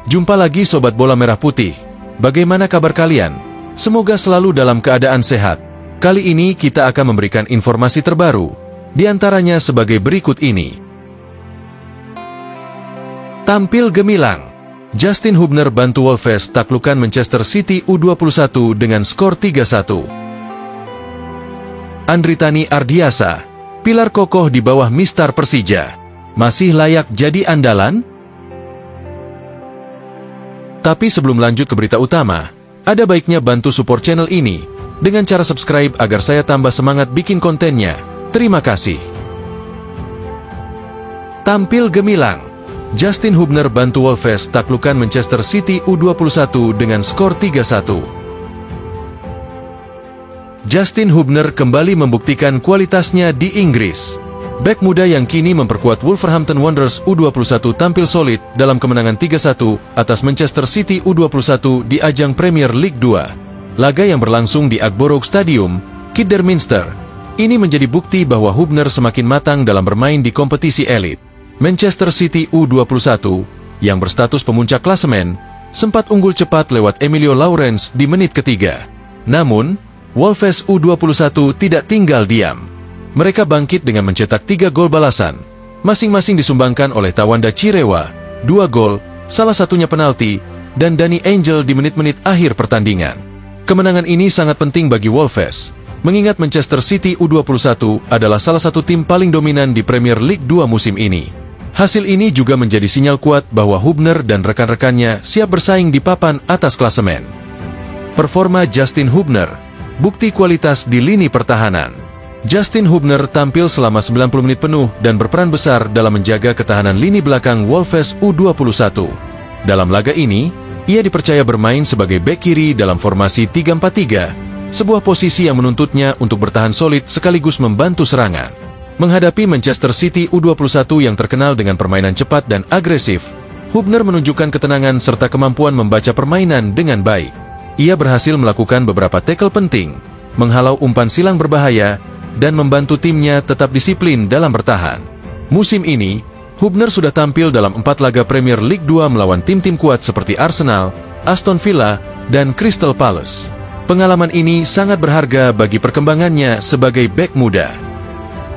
Jumpa lagi Sobat Bola Merah Putih. Bagaimana kabar kalian? Semoga selalu dalam keadaan sehat. Kali ini kita akan memberikan informasi terbaru, di antaranya sebagai berikut ini. Tampil gemilang, Justin Hubner bantu Wolves taklukkan Manchester City U21 dengan skor 3-1. Andritani Ardiasa, pilar kokoh di bawah Mistar Persija, masih layak jadi andalan? Tapi sebelum lanjut ke berita utama, ada baiknya bantu support channel ini dengan cara subscribe agar saya tambah semangat bikin kontennya. Terima kasih. Tampil gemilang, Justin Hubner bantu Wolves taklukkan Manchester City U21 dengan skor 3-1. Justin Hubner kembali membuktikan kualitasnya di Inggris. Bek muda yang kini memperkuat Wolverhampton Wanderers U21 tampil solid dalam kemenangan 3-1 atas Manchester City U21 di ajang Premier League 2. Laga yang berlangsung di Agborough Stadium, Kidderminster, ini menjadi bukti bahwa Hubner semakin matang dalam bermain di kompetisi elit. Manchester City U21, yang berstatus pemuncak klasemen, sempat unggul cepat lewat Emilio Lawrence di menit ketiga. Namun, Wolves U21 tidak tinggal diam. Mereka bangkit dengan mencetak 3 gol balasan, masing-masing disumbangkan oleh Tawanda Chirewa, 2 gol, salah satunya penalti, dan Danny Angel di menit-menit akhir pertandingan. Kemenangan ini sangat penting bagi Wolves, mengingat Manchester City U21 adalah salah satu tim paling dominan di Premier League 2 musim ini. Hasil ini juga menjadi sinyal kuat bahwa Hubner dan rekan-rekannya siap bersaing di papan atas klasemen. Performa Justin Hubner, bukti kualitas di lini pertahanan. Justin Hubner tampil selama 90 menit penuh dan berperan besar dalam menjaga ketahanan lini belakang Wolves U21. Dalam laga ini, ia dipercaya bermain sebagai bek kiri dalam formasi 3-4-3, sebuah posisi yang menuntutnya untuk bertahan solid sekaligus membantu serangan. Menghadapi Manchester City U21 yang terkenal dengan permainan cepat dan agresif, Hubner menunjukkan ketenangan serta kemampuan membaca permainan dengan baik. Ia berhasil melakukan beberapa tackle penting, menghalau umpan silang berbahaya, dan membantu timnya tetap disiplin dalam bertahan. Musim ini, Hubner sudah tampil dalam 4 laga Premier League 2 melawan tim-tim kuat seperti Arsenal, Aston Villa, dan Crystal Palace. Pengalaman ini sangat berharga bagi perkembangannya sebagai bek muda.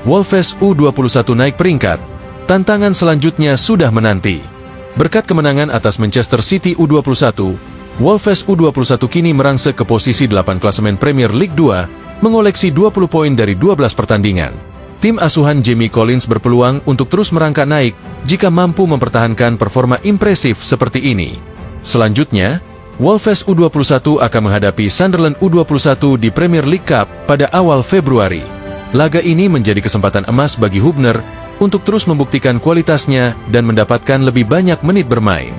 Wolves U21 naik peringkat, tantangan selanjutnya sudah menanti. Berkat kemenangan atas Manchester City U21, Wolves U21 kini merangsek ke posisi 8 klasemen Premier League 2, mengoleksi 20 poin dari 12 pertandingan. Tim asuhan Jamie Collins berpeluang untuk terus merangkak naik jika mampu mempertahankan performa impresif seperti ini. Selanjutnya, Wolves U21 akan menghadapi Sunderland U21 di Premier League Cup pada awal Februari. Laga ini menjadi kesempatan emas bagi Hubner untuk terus membuktikan kualitasnya dan mendapatkan lebih banyak menit bermain.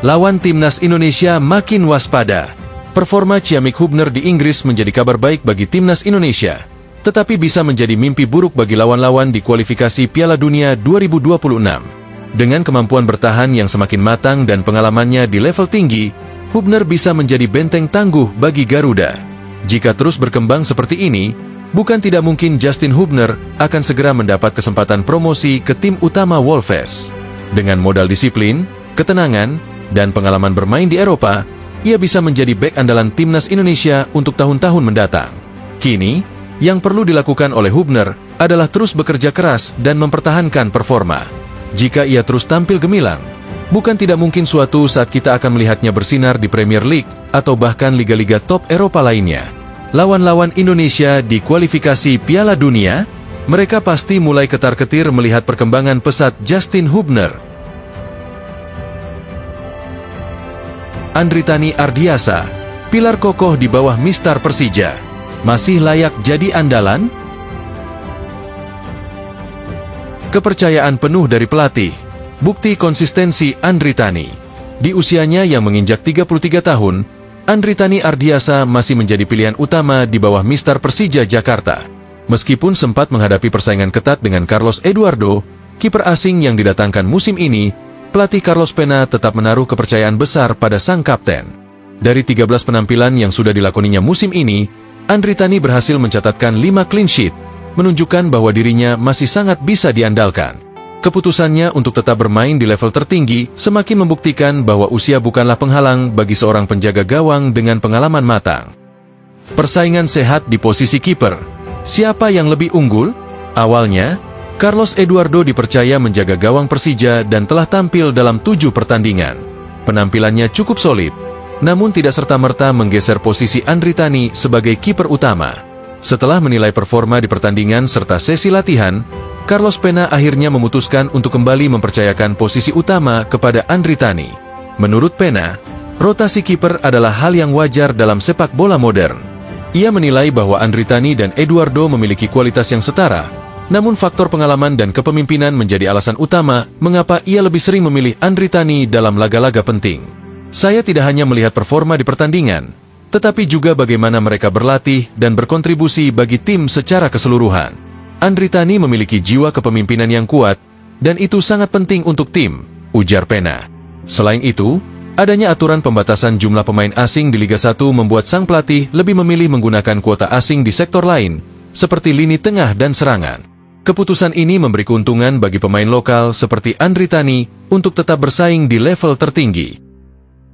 Lawan Timnas Indonesia makin waspada. Performa ciamik Hubner di Inggris menjadi kabar baik bagi Timnas Indonesia, tetapi bisa menjadi mimpi buruk bagi lawan-lawan di kualifikasi Piala Dunia 2026. Dengan kemampuan bertahan yang semakin matang dan pengalamannya di level tinggi, Hubner bisa menjadi benteng tangguh bagi Garuda. Jika terus berkembang seperti ini, bukan tidak mungkin Justin Hubner akan segera mendapat kesempatan promosi ke tim utama Wolves. Dengan modal disiplin, ketenangan, dan pengalaman bermain di Eropa, ia bisa menjadi bek andalan Timnas Indonesia untuk tahun-tahun mendatang. Kini, yang perlu dilakukan oleh Hubner adalah terus bekerja keras dan mempertahankan performa. Jika ia terus tampil gemilang, bukan tidak mungkin suatu saat kita akan melihatnya bersinar di Premier League atau bahkan liga-liga top Eropa lainnya. Lawan-lawan Indonesia di kualifikasi Piala Dunia, mereka pasti mulai ketar-ketir melihat perkembangan pesat Justin Hubner. Andritani Ardiasa, pilar kokoh di bawah Mistar Persija, masih layak jadi andalan? Kepercayaan penuh dari pelatih, bukti konsistensi Andritani. Di usianya yang menginjak 33 tahun, Andritani Ardiasa masih menjadi pilihan utama di bawah Mistar Persija Jakarta. Meskipun sempat menghadapi persaingan ketat dengan Carlos Eduardo, kiper asing yang didatangkan musim ini, pelatih Carlos Pena tetap menaruh kepercayaan besar pada sang kapten. Dari 13 penampilan yang sudah dilakoninya musim ini, Andritani berhasil mencatatkan 5 clean sheet, menunjukkan bahwa dirinya masih sangat bisa diandalkan. Keputusannya untuk tetap bermain di level tertinggi semakin membuktikan bahwa usia bukanlah penghalang bagi seorang penjaga gawang dengan pengalaman matang. Persaingan sehat di posisi kiper. Siapa yang lebih unggul? Awalnya, Carlos Eduardo dipercaya menjaga gawang Persija dan telah tampil dalam 7 pertandingan. Penampilannya cukup solid, namun tidak serta-merta menggeser posisi Andri Tani sebagai kiper utama. Setelah menilai performa di pertandingan serta sesi latihan, Carlos Pena akhirnya memutuskan untuk kembali mempercayakan posisi utama kepada Andri Tani. Menurut Pena, rotasi kiper adalah hal yang wajar dalam sepak bola modern. Ia menilai bahwa Andri Tani dan Eduardo memiliki kualitas yang setara, namun faktor pengalaman dan kepemimpinan menjadi alasan utama mengapa ia lebih sering memilih Andri Tani dalam laga-laga penting. Saya tidak hanya melihat performa di pertandingan, tetapi juga bagaimana mereka berlatih dan berkontribusi bagi tim secara keseluruhan. Andri Tani memiliki jiwa kepemimpinan yang kuat, dan itu sangat penting untuk tim, ujar Pena. Selain itu, adanya aturan pembatasan jumlah pemain asing di Liga 1 membuat sang pelatih lebih memilih menggunakan kuota asing di sektor lain, seperti lini tengah dan serangan. Keputusan ini memberi keuntungan bagi pemain lokal seperti Andri Tani untuk tetap bersaing di level tertinggi.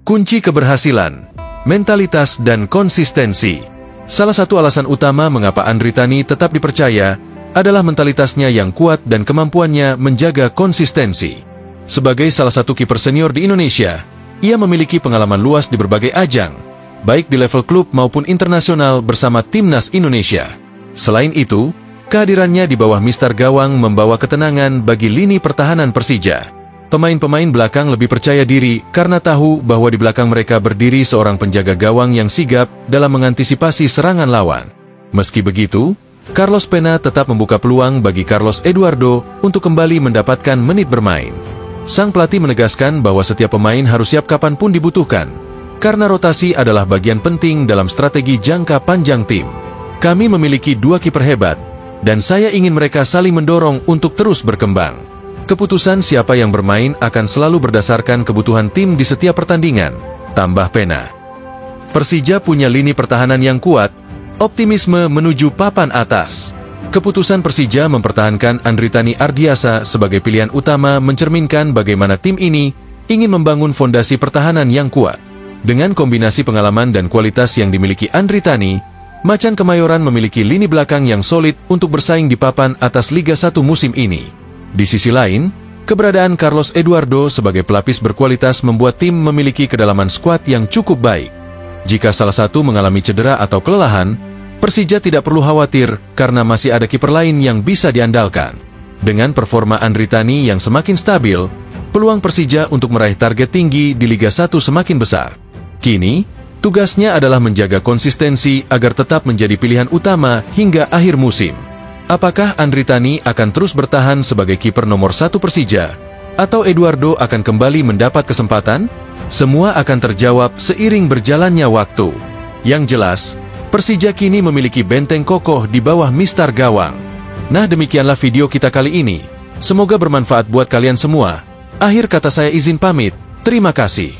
Kunci keberhasilan, mentalitas dan konsistensi. Salah satu alasan utama mengapa Andri Tani tetap dipercaya adalah mentalitasnya yang kuat dan kemampuannya menjaga konsistensi. Sebagai salah satu kiper senior di Indonesia, ia memiliki pengalaman luas di berbagai ajang, baik di level klub maupun internasional bersama Timnas Indonesia. Selain itu, kehadirannya di bawah Mister Gawang membawa ketenangan bagi lini pertahanan Persija. Pemain-pemain belakang lebih percaya diri karena tahu bahwa di belakang mereka berdiri seorang penjaga gawang yang sigap dalam mengantisipasi serangan lawan. Meski begitu, Carlos Pena tetap membuka peluang bagi Carlos Eduardo untuk kembali mendapatkan menit bermain. Sang pelatih menegaskan bahwa setiap pemain harus siap kapanpun dibutuhkan, karena rotasi adalah bagian penting dalam strategi jangka panjang tim. Kami memiliki 2 kiper hebat, dan saya ingin mereka saling mendorong untuk terus berkembang. Keputusan siapa yang bermain akan selalu berdasarkan kebutuhan tim di setiap pertandingan, tambah Pena. Persija punya lini pertahanan yang kuat, optimisme menuju papan atas. Keputusan Persija mempertahankan Andri Tani Ardiasa sebagai pilihan utama mencerminkan bagaimana tim ini ingin membangun fondasi pertahanan yang kuat. Dengan kombinasi pengalaman dan kualitas yang dimiliki Andri Tani, Macan Kemayoran memiliki lini belakang yang solid untuk bersaing di papan atas Liga 1 musim ini. Di sisi lain, keberadaan Carlos Eduardo sebagai pelapis berkualitas membuat tim memiliki kedalaman skuad yang cukup baik. Jika salah satu mengalami cedera atau kelelahan, Persija tidak perlu khawatir karena masih ada kiper lain yang bisa diandalkan. Dengan performa Andri Tani yang semakin stabil, peluang Persija untuk meraih target tinggi di Liga 1 semakin besar. Kini, tugasnya adalah menjaga konsistensi agar tetap menjadi pilihan utama hingga akhir musim. Apakah Andri Tani akan terus bertahan sebagai kiper nomor 1 Persija, atau Eduardo akan kembali mendapat kesempatan? Semua akan terjawab seiring berjalannya waktu. Yang jelas, Persija kini memiliki benteng kokoh di bawah Mister Gawang. Nah, demikianlah video kita kali ini. Semoga bermanfaat buat kalian semua. Akhir kata saya izin pamit. Terima kasih.